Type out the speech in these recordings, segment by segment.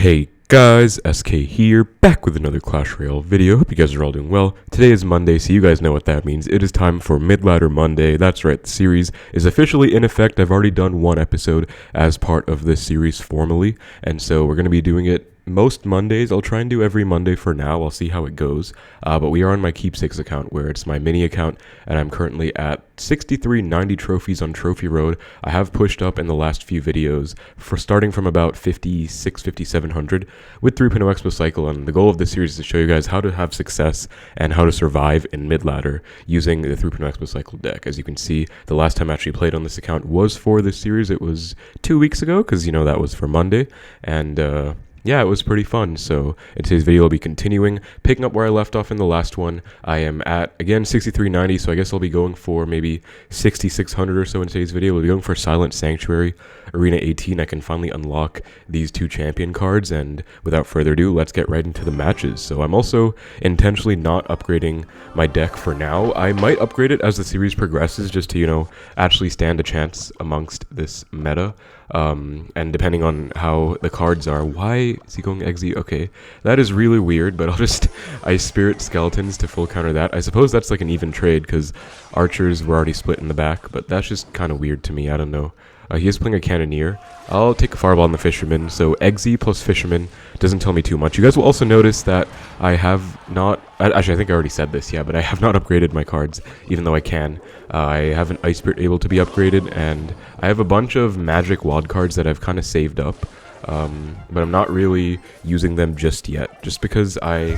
Hey guys, SK here, back with another Clash Royale video. Hope you guys are all doing well. Today is Monday, so you guys know what that means. It is time for Midladder Monday. That's right, the series is officially in effect. I've already done one episode as part of this series formally, and so we're going to be doing it most Mondays. I'll try and do every Monday for now. I'll see how it goes. But we are on my Keepsakes account, where it's my mini account, and I'm currently at 6390 trophies on Trophy Road. I have pushed up in the last few videos, for starting from about 5700 with 3.0 Xbow Cycle, and the goal of this series is to show you guys how to have success and how to survive in Midladder using the 3.0 Xbow Cycle deck. As you can see, the last time I actually played on this account was for this series. It was 2 weeks ago, because you know that was for Monday, and yeah, it was pretty fun. So in today's video, I'll be continuing, picking up where I left off in the last one. I am at, again, 6390, so I guess I'll be going for maybe 6600 or so in today's video. We'll be going for Silent Sanctuary, Arena 18. I can finally unlock these two champion cards, and without further ado, let's get right into the matches. So I'm also intentionally not upgrading my deck for now. I might upgrade it as the series progresses, just to, you know, actually stand a chance amongst this meta. And depending on how the cards are. Why is he going Exy? Okay, that is really weird, but I'll just Ice Spirit Skeletons to full counter that. I suppose that's like an even trade, because archers were already split in the back, but that's just kind of weird to me. I don't know. He is playing a Cannoneer. I'll take a Fireball on the Fisherman, so Exy plus Fisherman doesn't tell me too much. You guys will also notice that I have not... Actually, I think I already said this, yeah, but I have not upgraded my cards, even though I can. I have an Ice Spirit able to be upgraded, and I have a bunch of Magic wild cards that I've kind of saved up, but I'm not really using them just yet, just because I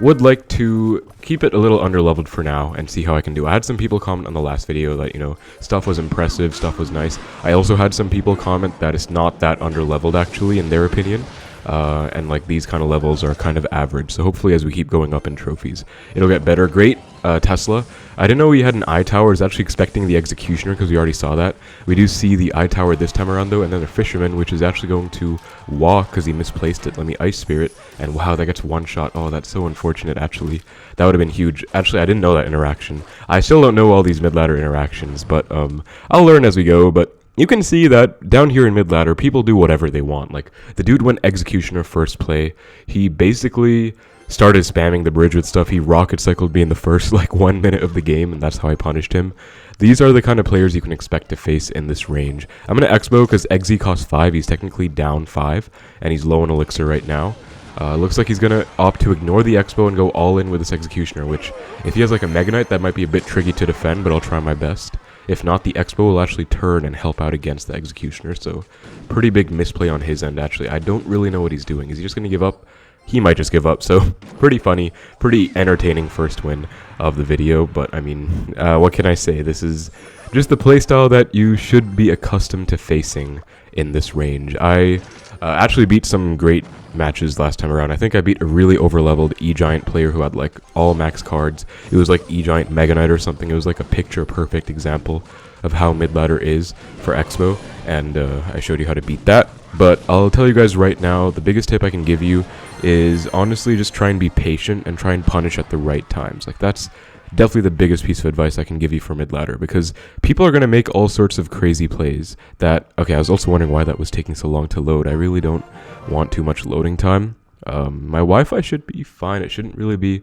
would like to keep it a little underleveled for now and see how I can do. I had some people comment on the last video that, you know, stuff was impressive, stuff was nice. I also had some people comment that it's not that underleveled, actually, in their opinion. And like these kind of levels are kind of average, so hopefully as we keep going up in trophies it'll get better. Great, Tesla. I didn't know we had an eye tower. I was actually expecting the Executioner, because we already saw that. We do see the eye tower this time around though, and then a Fisherman, which is actually going to walk because he misplaced it. Let me Ice Spirit, and wow, that gets one shot. Oh, that's so unfortunate. Actually, that would have been huge. Actually, I didn't know that interaction. I still don't know all these mid-ladder interactions, but I'll learn as we go. But you can see that down here in Midladder, people do whatever they want. Like, the dude went Executioner first play. He basically started spamming the bridge with stuff. He rocket cycled me in the first, like, 1 minute of the game, and that's how I punished him. These are the kind of players you can expect to face in this range. I'm going to Xbow because Exy costs 5. He's technically down 5, and he's low on Elixir right now. Looks like he's going to opt to ignore the Xbow and go all in with this Executioner, which, if he has, like, a Mega Knight, that might be a bit tricky to defend, but I'll try my best. If not, the Xbow will actually turn and help out against the Executioner, so pretty big misplay on his end, actually. I don't really know what he's doing. Is he just going to give up? He might just give up, so pretty funny, pretty entertaining first win of the video, but I mean, what can I say? This is just the playstyle that you should be accustomed to facing in this range. I actually beat some great matches last time around. I think I beat a really overleveled E-Giant player who had like all max cards. It was like E-Giant Mega Knight or something. It was like a picture-perfect example of how Midladder is for Xbow, and I showed you how to beat that. But I'll tell you guys right now, the biggest tip I can give you is honestly just try and be patient and try and punish at the right times. Like, that's definitely the biggest piece of advice I can give you for Midladder, because people are going to make all sorts of crazy plays that... Okay, I was also wondering why that was taking so long to load. I really don't want too much loading time. My Wi-Fi should be fine. It shouldn't really be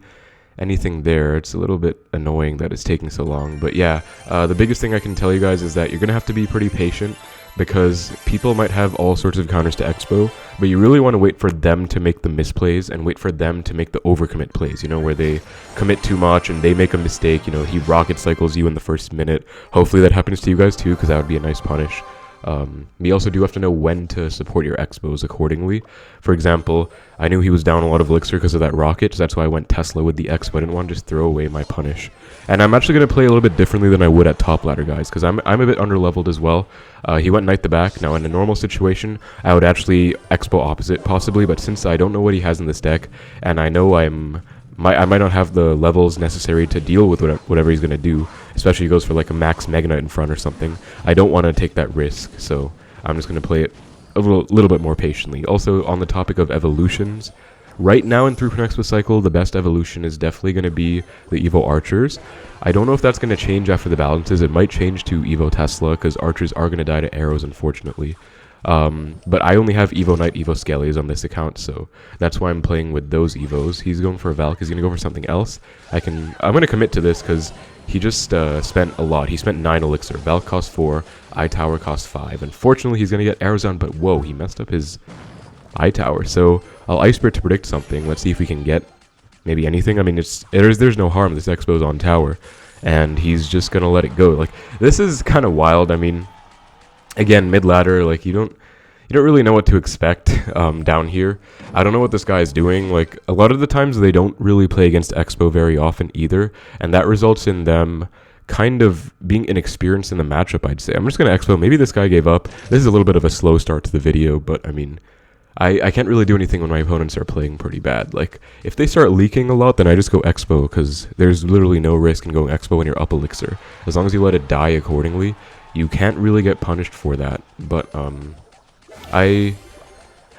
anything there. It's a little bit annoying that it's taking so long. But yeah, the biggest thing I can tell you guys is that you're going to have to be pretty patient, because people might have all sorts of counters to Xbow, but you really want to wait for them to make the misplays and wait for them to make the overcommit plays, you know, where they commit too much and they make a mistake. You know, he rocket cycles you in the first minute. Hopefully that happens to you guys too, because that would be a nice punish. You also do have to know when to support your Xbows accordingly. For example, I knew he was down a lot of Elixir because of that rocket, so that's why I went Tesla with the Xbow. I didn't want to just throw away my punish. And I'm actually going to play a little bit differently than I would at top ladder, guys, because I'm a bit underleveled as well. He went Knight the back. Now, in a normal situation, I would actually Xbow opposite, possibly, but since I don't know what he has in this deck, and I know I might not have the levels necessary to deal with whatever he's going to do, especially if he goes for like a max Mega Knight in front or something. I don't want to take that risk, so I'm just going to play it a little bit more patiently. Also, on the topic of evolutions, right now in 3.0 Xbow Cycle, the best evolution is definitely going to be the Evo Archers. I don't know if that's going to change after the balances. It might change to Evo Tesla, because Archers are going to die to arrows, unfortunately. But I only have Evo Knight, Evo Skellies on this account, so that's why I'm playing with those Evos. He's going for a Valk. He's going to go for something else. I'm going to commit to this because he just spent a lot. He spent 9 elixir. Valk cost 4. Eye Tower cost 5. Unfortunately, he's going to get Arizon, but whoa, he messed up his Eye Tower. So I'll Ice Spirit to predict something. Let's see if we can get maybe anything. I mean, there's no harm. This Xbow's on tower, and he's just going to let it go. Like, this is kind of wild. I mean, again, mid-ladder, like, you don't really know what to expect down here. I don't know what this guy is doing. Like, a lot of the times they don't really play against Xbow very often either, and that results in them kind of being inexperienced in the matchup, I'd say. I'm just going to Xbow. Maybe this guy gave up. This is a little bit of a slow start to the video, but I mean, I can't really do anything when my opponents are playing pretty bad. Like, if they start leaking a lot, then I just go Xbow, because there's literally no risk in going Xbow when you're up elixir. As long as you let it die accordingly, you can't really get punished for that. But I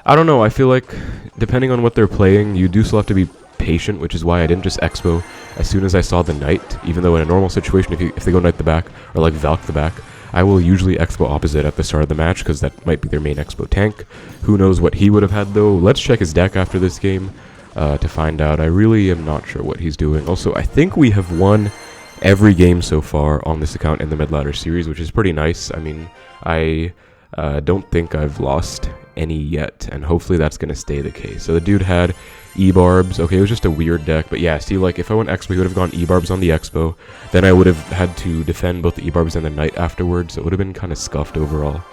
don't know. I feel like depending on what they're playing, you do still have to be patient, which is why I didn't just Xbow as soon as I saw the Knight. Even though in a normal situation, if they go Knight the back or like Valk the back, I will usually Xbow opposite at the start of the match because that might be their main Xbow tank. Who knows what he would have had though. Let's check his deck after this game to find out. I really am not sure what he's doing. Also, I think we have won every game so far on this account in the mid-ladder series, which is pretty nice. I mean, I don't think I've lost any yet, and hopefully that's going to stay the case. So the dude had E-Barbs. Okay, it was just a weird deck, but yeah, see, like, if I went Xbow, he would have gone E-Barbs on the Xbow. Then I would have had to defend both the E-Barbs and the Knight afterwards, so it would have been kind of scuffed overall.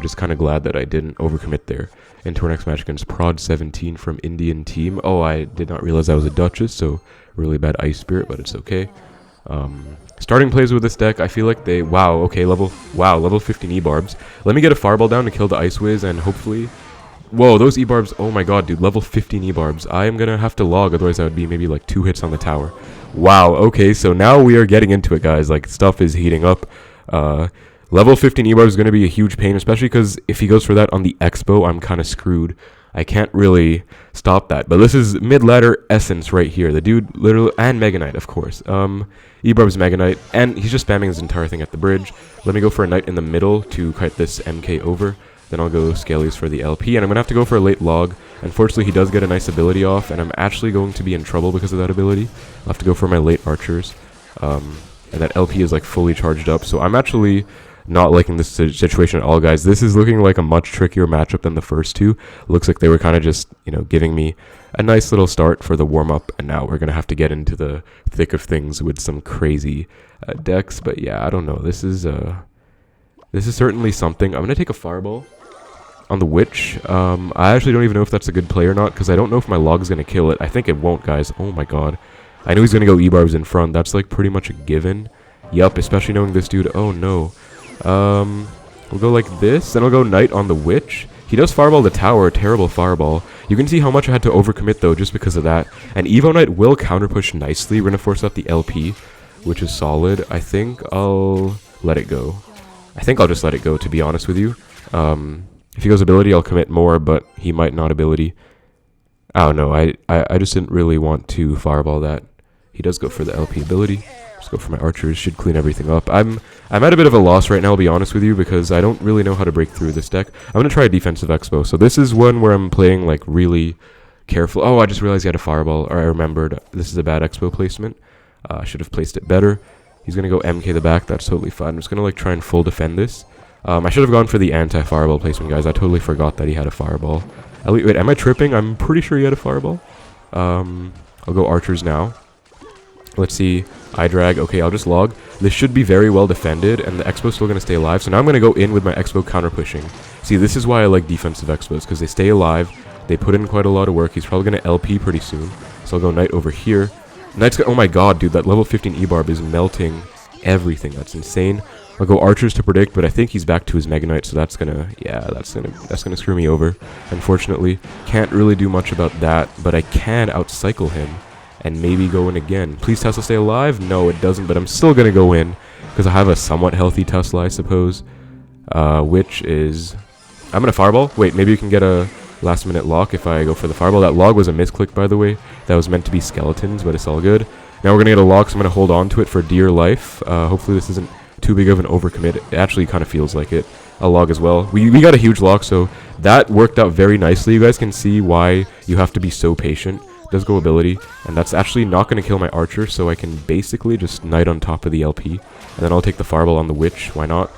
Just kind of glad that I didn't overcommit there. Into our next match against Prod17 from Indian team. Oh, I did not realize I was a Duchess, so really bad Ice Spirit, but it's okay. Starting plays with this deck, I feel like they... Wow, okay, level 15 E-Barbs. Let me get a Fireball down to kill the Ice Wiz, and hopefully... Whoa, those E-Barbs... Oh my god, dude, level 15 E-Barbs. I am gonna have to log, otherwise that would be maybe like 2 hits on the tower. Wow, okay, so now we are getting into it, guys. Like, stuff is heating up. Level 15 E-Barbs is gonna be a huge pain, especially because if he goes for that on the Xbow, I'm kind of screwed. I can't really stop that. But this is mid-ladder essence right here. The dude literally... And Mega Knight, of course. E-Barb's Mega Knight. And he's just spamming his entire thing at the bridge. Let me go for a Knight in the middle to kite this MK over. Then I'll go Skellies for the LP. And I'm going to have to go for a late log. Unfortunately, he does get a nice ability off. And I'm actually going to be in trouble because of that ability. I'll have to go for my late archers. And that LP is like fully charged up. So I'm actually... not liking this situation at all, guys. This is looking like a much trickier matchup than the first two. Looks like they were kind of just, you know, giving me a nice little start for the warm-up, and now we're going to have to get into the thick of things with some crazy decks. But yeah, I don't know. This is certainly something. I'm going to take a Fireball on the Witch. I actually don't even know if that's a good play or not, because I don't know if my log is going to kill it. I think it won't, guys. Oh my god. I know he's going to go E-Barbs in front. That's like pretty much a given. Yup, especially knowing this dude. Oh no. We'll go like this, then I'll go Knight on the Witch. He does Fireball the tower, terrible Fireball. You can see how much I had to overcommit though, just because of that. And Evo Knight will counter push nicely. We're gonna force out the LP, which is solid. I think I'll let it go. I think I'll just let it go, to be honest with you. If he goes ability, I'll commit more, but he might not ability. I don't know, I just didn't really want to Fireball that. He does go for the LP ability. Just go for my archers, should clean everything up. I'm at a bit of a loss right now, I'll be honest with you, because I don't really know how to break through this deck. I'm going to try a defensive Xbow. So this is one where I'm playing like really careful. Oh, I just realized he had a Fireball, or I remembered. This is a bad Xbow placement. I should have placed it better. He's going to go MK the back, that's totally fine. I'm just going to like try and full defend this. I should have gone for the anti-Fireball placement, guys. I totally forgot that he had a Fireball. Wait, am I tripping? I'm pretty sure he had a Fireball. I'll go archers now. Let's see. I drag. Okay, I'll just log. This should be very well defended, and the Xbow's still going to stay alive. So now I'm going to go in with my Xbow counter pushing. See, this is why I like defensive Xbows, because they stay alive. They put in quite a lot of work. He's probably going to LP pretty soon. So I'll go Knight over here. Knight's oh my god, dude, that level 15 E-Barb is melting everything. That's insane. I'll go archers to predict, but I think he's back to his Mega Knight, so that's gonna screw me over. Unfortunately, can't really do much about that, but I can outcycle him and maybe go in again. Please Tesla stay alive? No, it doesn't, but I'm still gonna go in because I have a somewhat healthy Tesla, I suppose. Which is I'm gonna Fireball. Wait, maybe you can get a last minute lock if I go for the Fireball. That log was a misclick, by the way. That was meant to be skeletons, but it's all good. Now we're gonna get a lock, so I'm gonna hold on to it for dear life. Hopefully this isn't too big of an overcommit. It actually kind of feels like it. a log as well. We got a huge log, so that worked out very nicely. You guys can see why you have to be so patient. Does go ability, and that's actually not going to kill my archer, so I can basically just knight on top of the LP, and then I'll take the fireball on the witch. Why not?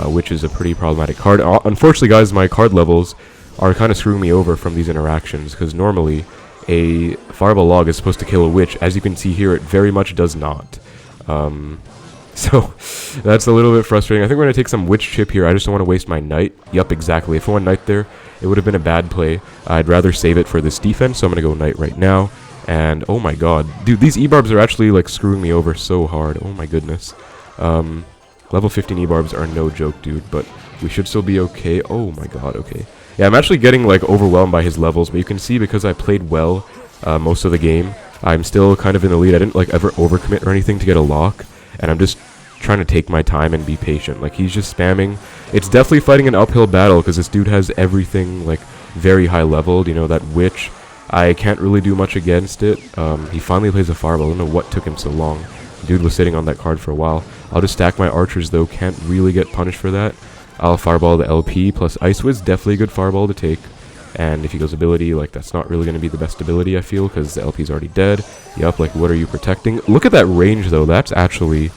Witch is a pretty problematic card. Unfortunately, guys, my card levels are kind of screwing me over from these interactions, because normally a fireball log is supposed to kill a witch. As you can see here, it very much does not. So that's a little bit frustrating. I think we're going to take some witch chip here. I just don't want to waste my knight. Yup, exactly. If I went knight there, it would have been a bad play. I'd rather save it for this defense, so I'm going to go knight right now. And oh my god. Dude, these E-barbs are actually like screwing me over so hard. Oh my goodness. Level 15 E-barbs are no joke, dude, but we should still be okay. Oh my god, okay. Yeah, I'm actually getting like overwhelmed by his levels, but you can see because I played well most of the game, I'm still kind of in the lead. I didn't like ever overcommit or anything to get a lock, and I'm just trying to take my time and be patient. Like, he's just spamming. It's definitely fighting an uphill battle because this dude has everything like very high leveled. You know, that witch, I can't really do much against it. He finally plays a fireball. I don't know what took him so long. Dude was sitting on that card for a while. I'll just stack my archers though, can't really get punished for that. I'll fireball the LP plus Ice Wiz, definitely a good fireball to take. And if he goes ability, like, that's not really going to be the best ability, I feel, because the LP's already dead. Yup, like, what are you protecting? Look at that range though, that's actually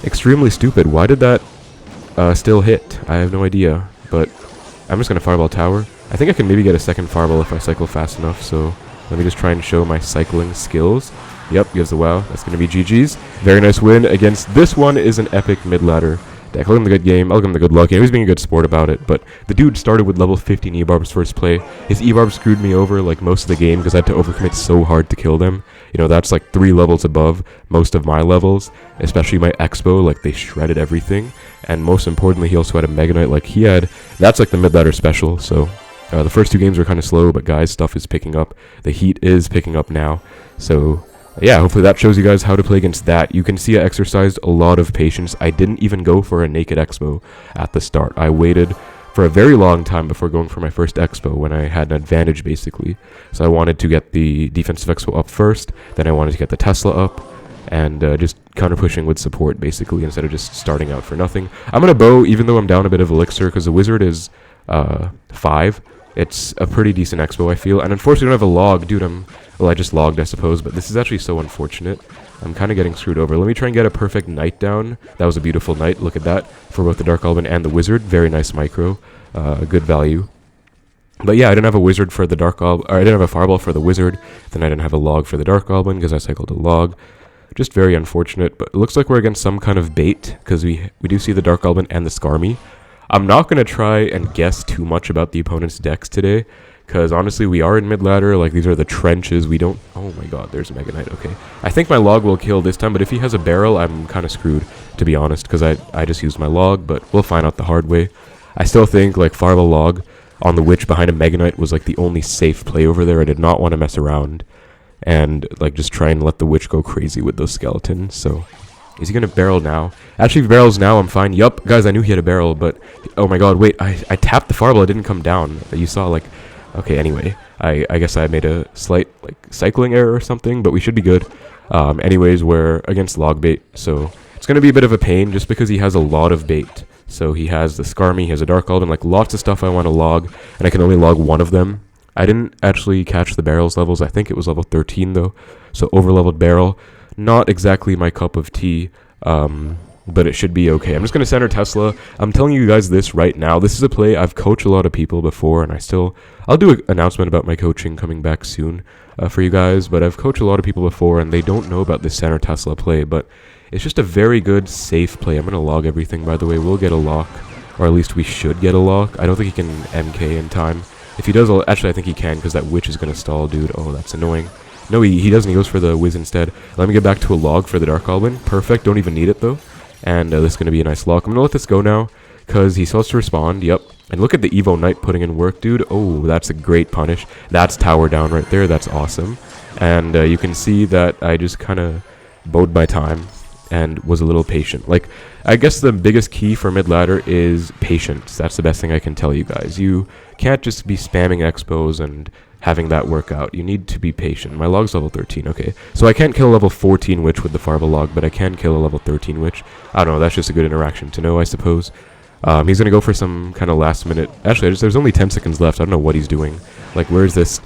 extremely stupid. Why did that still hit? I have no idea, but I'm just going to fireball tower. I think I can maybe get a second fireball if I cycle fast enough, so let me just try and show my cycling skills. Yep, gives the wow. That's going to be GG's. Very nice win against this one is an epic mid-ladder deck. I'll give him the good game. I'll give him the good luck. He was being a good sport about it, but the dude started with level 15 E-barbs first play. His E-barb screwed me over like most of the game because I had to overcommit so hard to kill them. You know, that's like 3 levels above most of my levels, especially my Xbow. Like, they shredded everything, and most importantly, he also had a Mega Knight. Like, he had, that's like the mid-ladder special, so the first 2 games were kind of slow, but guys, stuff is picking up. The heat is picking up now, so yeah, hopefully that shows you guys how to play against that. You can see I exercised a lot of patience. I didn't even go for a naked Xbow at the start. I waited for a very long time before going for my first Xbow when I had an advantage, basically. So I wanted to get the defensive Xbow up first, then I wanted to get the Tesla up, and just counter pushing with support, basically, instead of just starting out for nothing. I'm going to bow, even though I'm down a bit of elixir, because the wizard is 5. It's a pretty decent Xbow, I feel. And unfortunately, I don't have a log. Dude, well, I just logged, I suppose, but this is actually so unfortunate. I'm kind of getting screwed over. Let me try and get a perfect knight down. That was a beautiful knight. Look at that. For both the Dark Alban and the wizard. Very nice micro. Good value. But yeah, I didn't have a wizard for the Dark Alban, or I didn't have a fireball for the wizard. Then I didn't have a log for the Dark Alban because I cycled a log. Just very unfortunate, but it looks like we're against some kind of bait because we do see the Dark Alban and the Skarmy. I'm not going to try and guess too much about the opponent's decks today, because honestly, we are in mid-ladder. Like, these are the trenches. We don't... Oh my god, there's a Mega Knight. Okay. I think my log will kill this time, but if he has a barrel, I'm kind of screwed, to be honest, because I just used my log, but we'll find out the hard way. I still think, like, fireball log on the witch behind a Mega Knight was, like, the only safe play over there. I did not want to mess around and, like, just try and let the witch go crazy with those skeletons, so... Is he going to barrel now? Actually, if he barrels now, I'm fine. Yup, guys, I knew he had a barrel, but... Oh my god, wait, I tapped the fireball, it didn't come down. You saw, like... Okay, anyway, I guess I made a slight, like, cycling error or something, but we should be good. Anyways, we're against log bait, so... It's going to be a bit of a pain, just because he has a lot of bait. So he has the Skarmy, he has a Dark Alban, like, lots of stuff I want to log, and I can only log one of them. I didn't actually catch the barrels levels, I think it was level 13, though. So, overleveled barrel. Not exactly my cup of tea, but it should be okay. I'm just going to center Tesla. I'm telling you guys this right now. This is a play. I've coached a lot of people before, and I'll do an announcement about my coaching coming back soon for you guys, but I've coached a lot of people before, and they don't know about this center Tesla play, but it's just a very good, safe play. I'm going to log everything, by the way. We'll get a lock, or at least we should get a lock. I don't think he can MK in time. If he does, actually, I think he can, because that witch is going to stall, dude. Oh, that's annoying. No, he doesn't. He goes for the Wiz instead. Let me get back to a log for the Dark Alban. Perfect. Don't even need it, though. And this is going to be a nice lock. I'm going to let this go now, because he still has to respond. Yep. And look at the Evo Knight putting in work, dude. Oh, that's a great punish. That's tower down right there. That's awesome. And you can see that I just kind of bode my time and was a little patient. Like, I guess the biggest key for mid-ladder is patience. That's the best thing I can tell you guys. You can't just be spamming expos and having that work out. You need to be patient. My log's level 13, okay. So I can't kill a level 14 witch with the fireball log, but I can kill a level 13 witch. I don't know, that's just a good interaction to know, I suppose. He's gonna go for some kind of last minute. Actually, there's only 10 seconds left. I don't know what he's doing. Like, where's this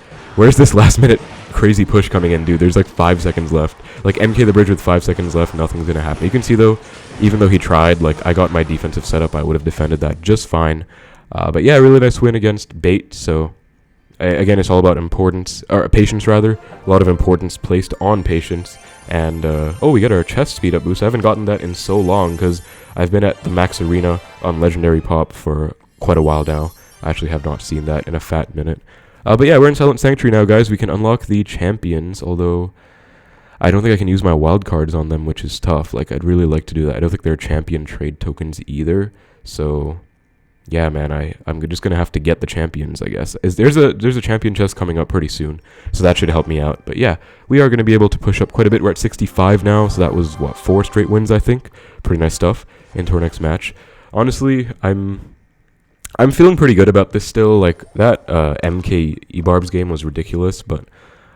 last minute crazy push coming in, dude? There's like 5 seconds left. Like, MK the bridge with 5 seconds left, nothing's gonna happen. You can see though, even though he tried, like, I got my defensive setup, I would have defended that just fine. But yeah, really nice win against Bait. So again, it's all about patience rather. A lot of importance placed on patience. And oh, we got our chest speed up boost. I haven't gotten that in so long because I've been at the max arena on legendary pop for quite a while now. I actually have not seen that in a fat minute. But yeah, we're in Silent Sanctuary now, guys. We can unlock the champions, although I don't think I can use my wild cards on them, which is tough. Like, I'd really like to do that. I don't think they're champion trade tokens either. So yeah, man, I'm just gonna have to get the champions, I guess. There's a champion chest coming up pretty soon, so that should help me out. But yeah, we are gonna be able to push up quite a bit. We're at 65 now, so that was what, 4 straight wins, I think. Pretty nice stuff into our next match. Honestly, I'm feeling pretty good about this still. Like, that MK Ebarbs game was ridiculous, but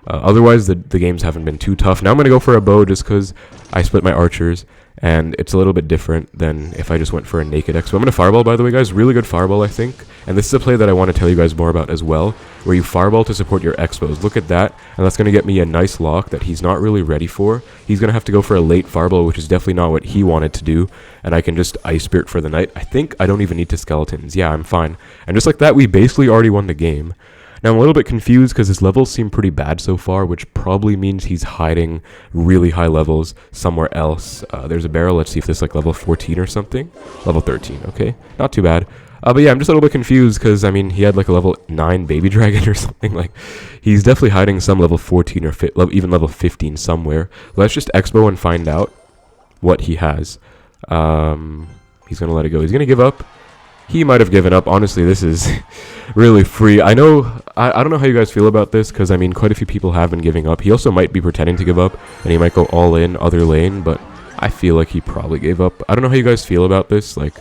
otherwise the games haven't been too tough. Now I'm gonna go for a bow just because I split my archers. And it's a little bit different than if I just went for a naked Xbow. I'm going to fireball, by the way, guys. Really good fireball, I think. And this is a play that I want to tell you guys more about as well, where you fireball to support your Xbows. Look at that. And that's going to get me a nice lock that he's not really ready for. He's going to have to go for a late fireball, which is definitely not what he wanted to do. And I can just Ice Spirit for the night. I think I don't even need to skeletons. Yeah, I'm fine. And just like that, we basically already won the game. Now, I'm a little bit confused because his levels seem pretty bad so far, which probably means he's hiding really high levels somewhere else. There's a barrel. Let's see if this is like level 14 or something. Level 13, okay. Not too bad. But yeah, I'm just a little bit confused because, I mean, he had like a level 9 baby dragon or something. Like, he's definitely hiding some level 14 or even level 15 somewhere. Let's just Xbow and find out what he has. He's going to let it go. He's going to give up. He might have given up. Honestly, this is really free. I know, I don't know how you guys feel about this, because, I mean, quite a few people have been giving up. He also might be pretending to give up, and he might go all in, other lane, but I feel like he probably gave up. I don't know how you guys feel about this, like,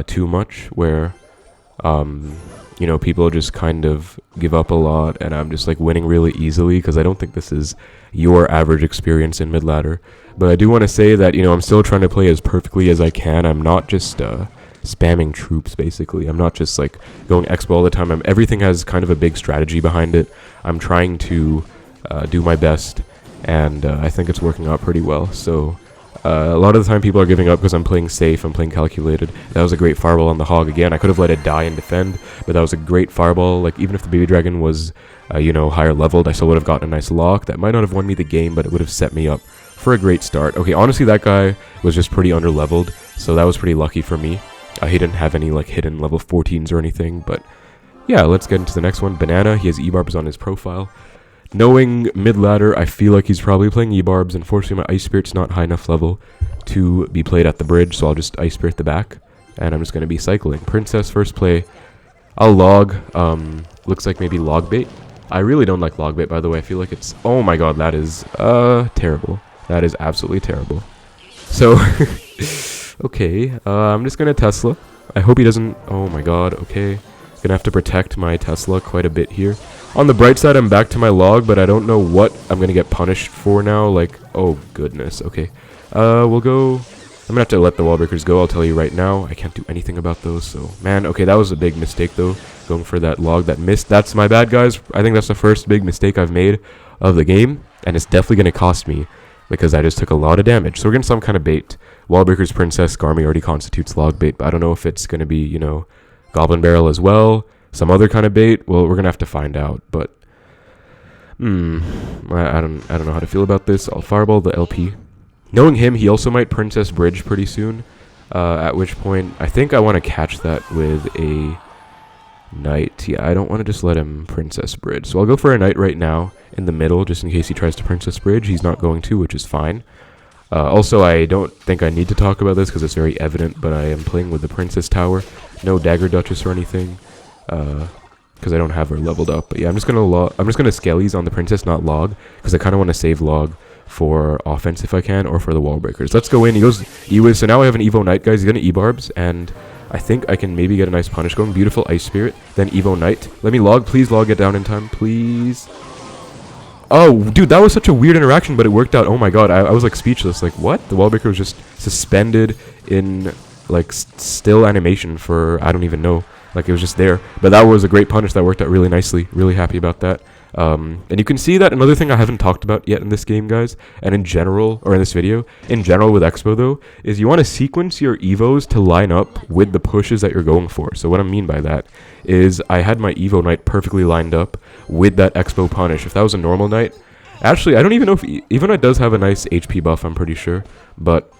too much, where, you know, people just kind of give up a lot, and I'm just, like, winning really easily, because I don't think this is your average experience in Midladder. But I do want to say that, you know, I'm still trying to play as perfectly as I can. I'm not just, spamming troops, basically. I'm not just like going Xbow all the time. Everything has kind of a big strategy behind it. I'm trying to do my best, and I think it's working out pretty well. So a lot of the time people are giving up because I'm playing safe, I'm playing calculated. That was a great fireball on the hog again. I could have let it die and defend, but that was a great fireball. Like, even if the baby dragon was you know, higher leveled, I still would have gotten a nice lock. That might not have won me the game, but it would have set me up for a great start. Okay, honestly, that guy was just pretty underleveled, so that was pretty lucky for me. He didn't have any like hidden level 14s or anything, but yeah, let's get into the next one. Banana, he has E-Barbs on his profile. Knowing Midladder, I feel like he's probably playing E-Barbs. Unfortunately, my Ice Spirit's not high enough level to be played at the bridge, so I'll just Ice Spirit the back, and I'm just going to be cycling. Princess, first play. I'll log. Looks like maybe log bait. I really don't like log bait, by the way. I feel like it's... Oh my god, that is terrible. That is absolutely terrible. So... Okay, I'm just gonna Tesla. I hope he doesn't... Oh my god, okay. Gonna have to protect my Tesla quite a bit here. On the bright side, I'm back to my log, but I don't know what I'm gonna get punished for now. Like, oh goodness, okay. We'll go... I'm gonna have to let the wall breakers go, I'll tell you right now. I can't do anything about those, so... Man, okay, that was a big mistake, though. Going for that log that missed. That's my bad, guys. I think that's the first big mistake I've made of the game, and it's definitely gonna cost me, because I just took a lot of damage. So we're getting some kind of bait. Wallbreaker's Princess Skarmy already constitutes log bait, but I don't know if it's going to be, you know, Goblin Barrel as well. Some other kind of bait. Well, we're going to have to find out, but... I don't know how to feel about this. I'll fireball the LP. Knowing him, he also might Princess Bridge pretty soon. At which point, I think I want to catch that with a Knight. Yeah, I don't want to just let him Princess Bridge. So I'll go for a Knight right now in the middle, just in case he tries to Princess Bridge. He's not going to, which is fine. Also, I don't think I need to talk about this because it's very evident, but I am playing with the Princess Tower. No Dagger Duchess or anything, because I don't have her leveled up. But yeah, I'm just gonna Skellies on the Princess, not log, because I kind of want to save log for offense if I can, or for the wall breakers. Let's go in. He goes E-Wiz. So now I have an Evo Knight, guys. He's gonna E-Barbs, and I think I can maybe get a nice punish going. Beautiful Ice Spirit, then Evo Knight. Let me log. Please log it down in time, please. Oh, dude, that was such a weird interaction, but it worked out. Oh my god, I was like speechless. Like, what? The wall breaker was just suspended in like still animation for I don't even know. Like it was just there. But that was a great punish that worked out really nicely. Really happy about that. And you can see that another thing I haven't talked about yet in this game, guys, and in general, or in this video, in general with Xbow though, is you want to sequence your Evos to line up with the pushes that you're going for. So what I mean by that is I had my Evo Knight perfectly lined up with that Xbow punish. If that was a normal Knight, actually, I don't even know if Evo Knight does have a nice HP buff, I'm pretty sure, but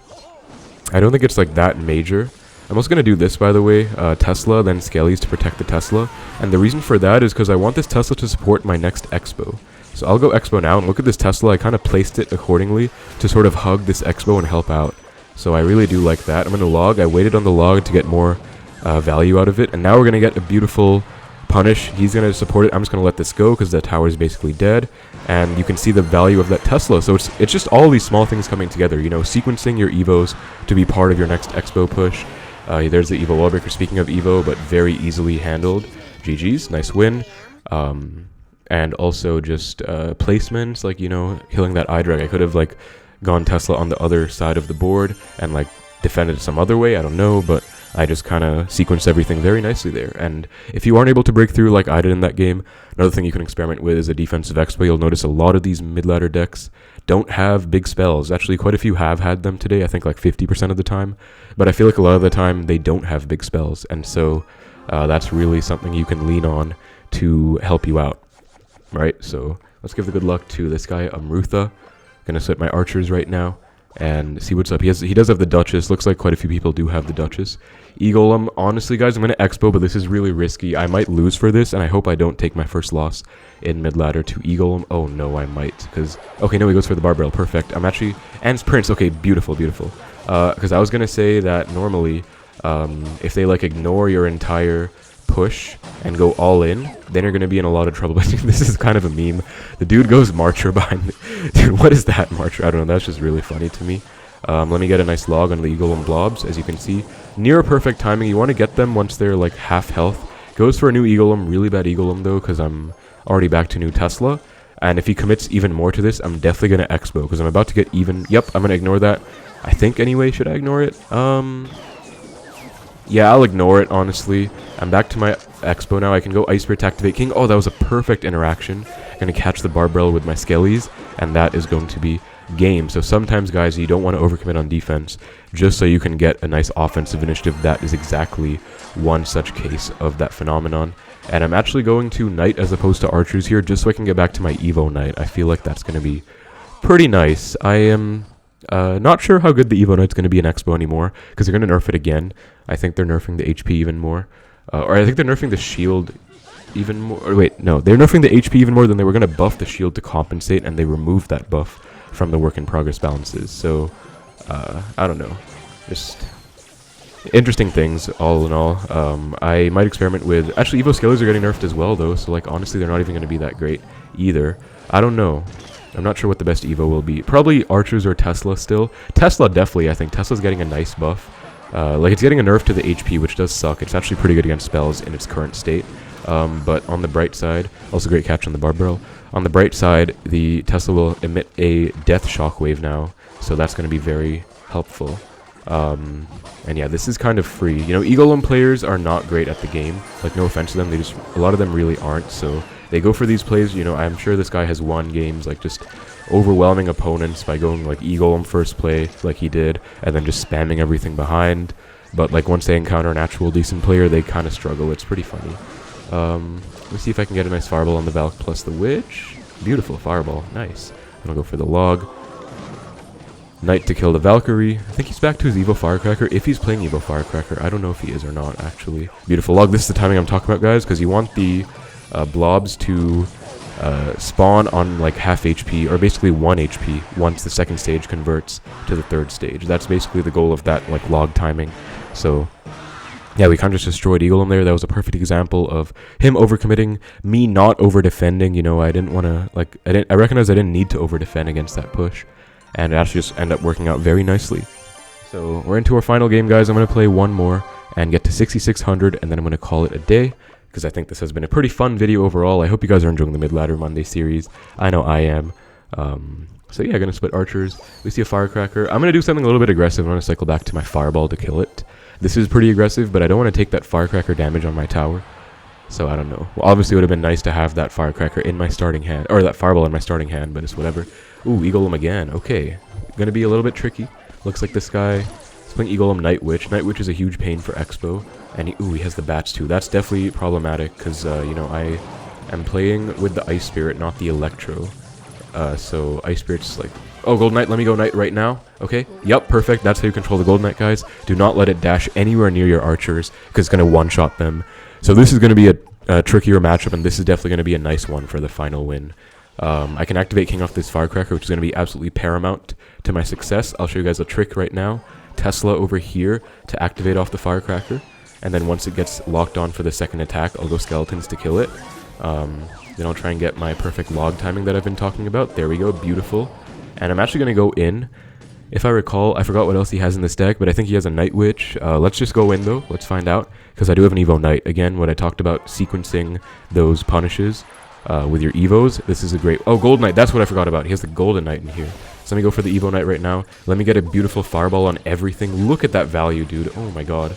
I don't think it's like that major. I'm also going to do this, by the way, Tesla, then Skellies to protect the Tesla. And the reason for that is because I want this Tesla to support my next Xbow. So I'll go Xbow now, and look at this Tesla. I kind of placed it accordingly to sort of hug this Xbow and help out. So I really do like that. I'm going to log. I waited on the log to get more value out of it. And now we're going to get a beautiful punish. He's going to support it. I'm just going to let this go because the tower is basically dead. And you can see the value of that Tesla. So it's just all these small things coming together. You know, sequencing your Evos to be part of your next Xbow push. There's the Evo Wallbreaker, speaking of Evo, but very easily handled. GG's, nice win. And also just placements, like, you know, killing that eye drag. I could have, like, gone Tesla on the other side of the board and, like, defended some other way, I don't know, but I just kind of sequenced everything very nicely there. And if you aren't able to break through like I did in that game, another thing you can experiment with is a defensive Xbow. You'll notice a lot of these mid-ladder decks don't have big spells. Actually, quite a few have had them today, I think like 50% of the time. But I feel like a lot of the time they don't have big spells. And so that's really something you can lean on to help you out. Right, so let's give the good luck to this guy, Amrutha. Gonna set my archers right now and see what's up. He does have the Duchess. Looks like quite a few people do have the Duchess. E-Golem, honestly, guys, I'm going to Xbow, but this is really risky. I might lose for this, and I hope I don't take my first loss in mid-ladder to E-Golem. Oh, no, I might, because... Okay, no, he goes for the Barbell. Perfect. I'm actually... And Prince. Okay, beautiful, beautiful. Because I was going to say that normally, if they, like, ignore your entire push and go all in, then you're going to be in a lot of trouble. But this is kind of a meme. The dude goes Marcher behind... Dude, what is that, Marcher? I don't know. That's just really funny to me. Let me get a nice log on the Eagle and Blobs, as you can see. Near perfect timing. You want to get them once they're like half health. Goes for a new Eaglem. Really bad Eaglem though, because I'm already back to new Tesla. And if he commits even more to this, I'm definitely going to Xbow, because I'm about to get even... Yep, I'm going to ignore that. I think anyway. Should I ignore it? Yeah, I'll ignore it, honestly. I'm back to my Xbow now. I can go Ice Spirit to activate King. Oh, that was a perfect interaction. I'm going to catch the Barbell with my Skellies, and that is going to be game. So sometimes, guys, you don't want to overcommit on defense just so you can get a nice offensive initiative. That is exactly one such case of that phenomenon. And I'm actually going to Knight as opposed to Archers here just so I can get back to my Evo Knight. I feel like that's going to be pretty nice. I am not sure how good the Evo Knight's going to be in Xbow anymore because they're going to nerf it again. I think they're nerfing the HP even more. Or I think they're nerfing the shield even more. Or wait, no, they're nerfing the HP even more than they were going to buff the shield to compensate, and they removed that buff from the work in progress balances. So, I don't know. Just interesting things, all in all. I might experiment with... Actually, Evo Skellies are getting nerfed as well, though. So, like, honestly, they're not even going to be that great either. I don't know. I'm not sure what the best Evo will be. Probably Archers or Tesla still. Tesla, definitely. I think Tesla's getting a nice buff. Like, it's getting a nerf to the HP, which does suck. It's actually pretty good against spells in its current state. But on the bright side, also great catch on the Barbell. On the bright side, the Tesla will emit a death shockwave now, so that's going to be very helpful. And yeah, this is kind of free. You know, Eagolem players are not great at the game. Like, no offense to them, they just, a lot of them really aren't, so they go for these plays. You know, I'm sure this guy has won games, like, just overwhelming opponents by going, like, Eagolem first play, like he did, and then just spamming everything behind. But, like, once they encounter an actual decent player, they kind of struggle. It's pretty funny. Let me see if I can get a nice Fireball on the Valk plus the Witch. Beautiful Fireball. Nice. I'm gonna go for the log. Knight to kill the Valkyrie. I think he's back to his Evo Firecracker. If he's playing Evo Firecracker, I don't know if he is or not, actually. Beautiful log. This is the timing I'm talking about, guys, because you want the blobs to spawn on like half HP, or basically 1 HP, once the second stage converts to the third stage. That's basically the goal of that like log timing. So yeah, we kind of just destroyed Eaglem there. That was a perfect example of him overcommitting, me not over-defending. You know, I didn't want to, like, I recognized I didn't need to over-defend against that push. And it actually just ended up working out very nicely. So, we're into our final game, guys. I'm going to play one more and get to 6,600, and then I'm going to call it a day, because I think this has been a pretty fun video overall. I hope you guys are enjoying the Midladder Monday series. I know I am. So yeah, going to split Archers. We see a Firecracker. I'm going to do something a little bit aggressive. I'm going to cycle back to my Fireball to kill it. This is pretty aggressive, but I don't want to take that firecracker damage on my tower. So I don't know. Well, obviously it would have been nice to have that firecracker in my starting hand, or that fireball in my starting hand, but it's whatever. Ooh, Eagle him again. Okay. Gonna be a little bit tricky. Looks like this guy is playing Eagle him Night Witch. Night Witch is a huge pain for Xbow. And he has the bats too. That's definitely problematic, because, you know, I am playing with the Ice Spirit, not the Electro. So Ice Spirit's like, oh, Golden Knight, let me go Knight right now. Okay, yep, perfect. That's how you control the Golden Knight, guys. Do not let it dash anywhere near your archers, because it's going to one-shot them. So this is going to be a trickier matchup, and this is definitely going to be a nice one for the final win. I can activate King off this Firecracker, which is going to be absolutely paramount to my success. I'll show you guys a trick right now. Tesla over here to activate off the Firecracker, and then once it gets locked on for the second attack, I'll go Skeletons to kill it. Then I'll try and get my perfect log timing that I've been talking about. There we go, beautiful. And I'm actually going to go in. If I recall, I forgot what else he has in this deck, but I think he has a Night Witch. Let's just go in, though. Let's find out, because I do have an Evo Knight. Again, what I talked about, sequencing those punishes with your Evos. This is a great... Oh, Gold Knight, that's what I forgot about. He has the Golden Knight in here. So let me go for the Evo Knight right now. Let me get a beautiful Fireball on everything. Look at that value, dude. Oh, my God.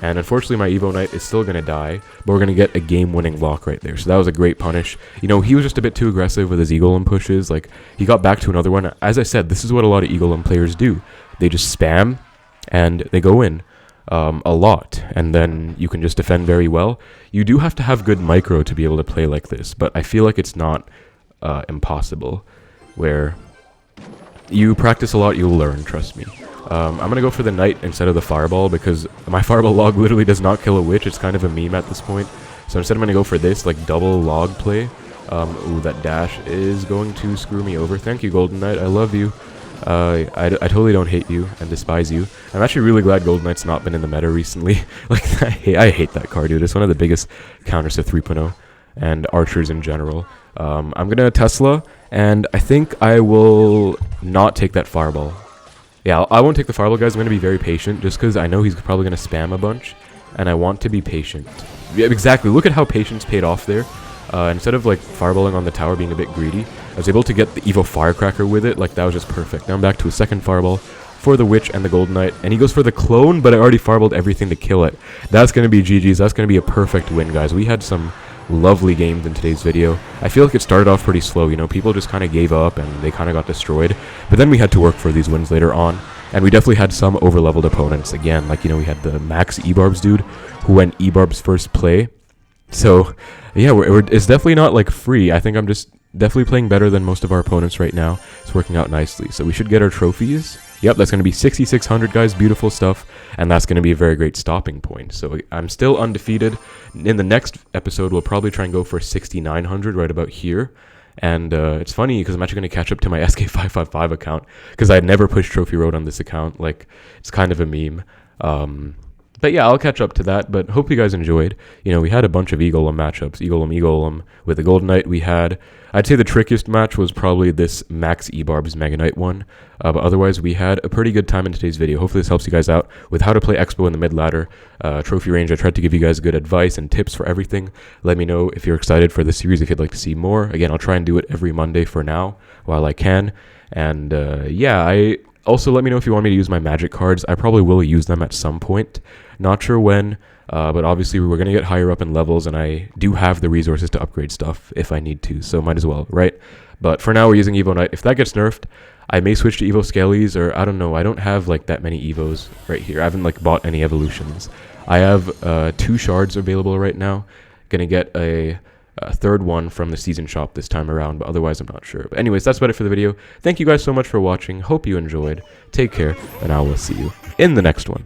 And unfortunately, my Evo Knight is still going to die, but we're going to get a game-winning lock right there. So that was a great punish. You know, he was just a bit too aggressive with his Eagle pushes. Like, he got back to another one. As I said, this is what a lot of Eagle players do. They just spam, and they go in a lot, and then you can just defend very well. You do have to have good micro to be able to play like this, but I feel like it's not impossible. Where you practice a lot, you'll learn, trust me. I'm going to go for the Knight instead of the Fireball, because my Fireball log literally does not kill a Witch. It's kind of a meme at this point. So instead I'm going to go for this, like, double log play. Ooh, that dash is going to screw me over. Thank you, Golden Knight. I love you. I totally don't hate you and despise you. I'm actually really glad Golden Knight's not been in the meta recently. Like, I hate that card, dude. It's one of the biggest counters to 3.0 and archers in general. I'm going to Tesla, and I think I will not take that Fireball. Yeah, I won't take the Fireball, guys. I'm going to be very patient, just because I know he's probably going to spam a bunch, and I want to be patient. Yeah, exactly. Look at how patience paid off there. Instead of, like, Fireballing on the tower being a bit greedy, I was able to get the Evo Firecracker with it. Like, that was just perfect. Now I'm back to a second Fireball for the Witch and the Golden Knight, and he goes for the Clone, but I already Fireballed everything to kill it. That's going to be GG's. That's going to be a perfect win, guys. We had some lovely games in today's video. I feel like it started off pretty slow, you know, people just kind of gave up and they kind of got destroyed, but then we had to work for these wins later on, and we definitely had some overleveled opponents. Again, like, you know, we had the Max Ebarbs dude who went Ebarb's first play. So yeah, it's definitely not like free. I think I'm just definitely playing better than most of our opponents right now. It's working out nicely, so we should get our trophies. Yep, that's going to be 6,600, guys. Beautiful stuff. And that's going to be a very great stopping point. So I'm still undefeated. In the next episode, we'll probably try and go for 6,900 right about here. And it's funny because I'm actually going to catch up to my SK555 account, because I had never pushed Trophy Road on this account. Like, it's kind of a meme. But yeah, I'll catch up to that, but hope you guys enjoyed. You know, we had a bunch of Eagle matchups. Eagle with the Golden Knight. We had, I'd say the trickiest match was probably this Max Ebarb's Mega Knight one. But otherwise, we had a pretty good time in today's video. Hopefully this helps you guys out with how to play Xbow in the mid-ladder trophy range. I tried to give you guys good advice and tips for everything. Let me know if you're excited for this series, if you'd like to see more. Again, I'll try and do it every Monday for now while I can. And yeah, also, let me know if you want me to use my magic cards. I probably will use them at some point. Not sure when, but obviously we're going to get higher up in levels, and I do have the resources to upgrade stuff if I need to, so might as well, right? But for now, we're using Evo Knight. If that gets nerfed, I may switch to Evo Skellies, or I don't know. I don't have, like, that many Evos right here. I haven't, like, bought any evolutions. I have 2 shards available right now. Going to get a third one from the season shop this time around, but otherwise I'm not sure. But anyways, that's about it for the video. Thank you guys so much for watching. Hope you enjoyed. Take care, and I will see you in the next one.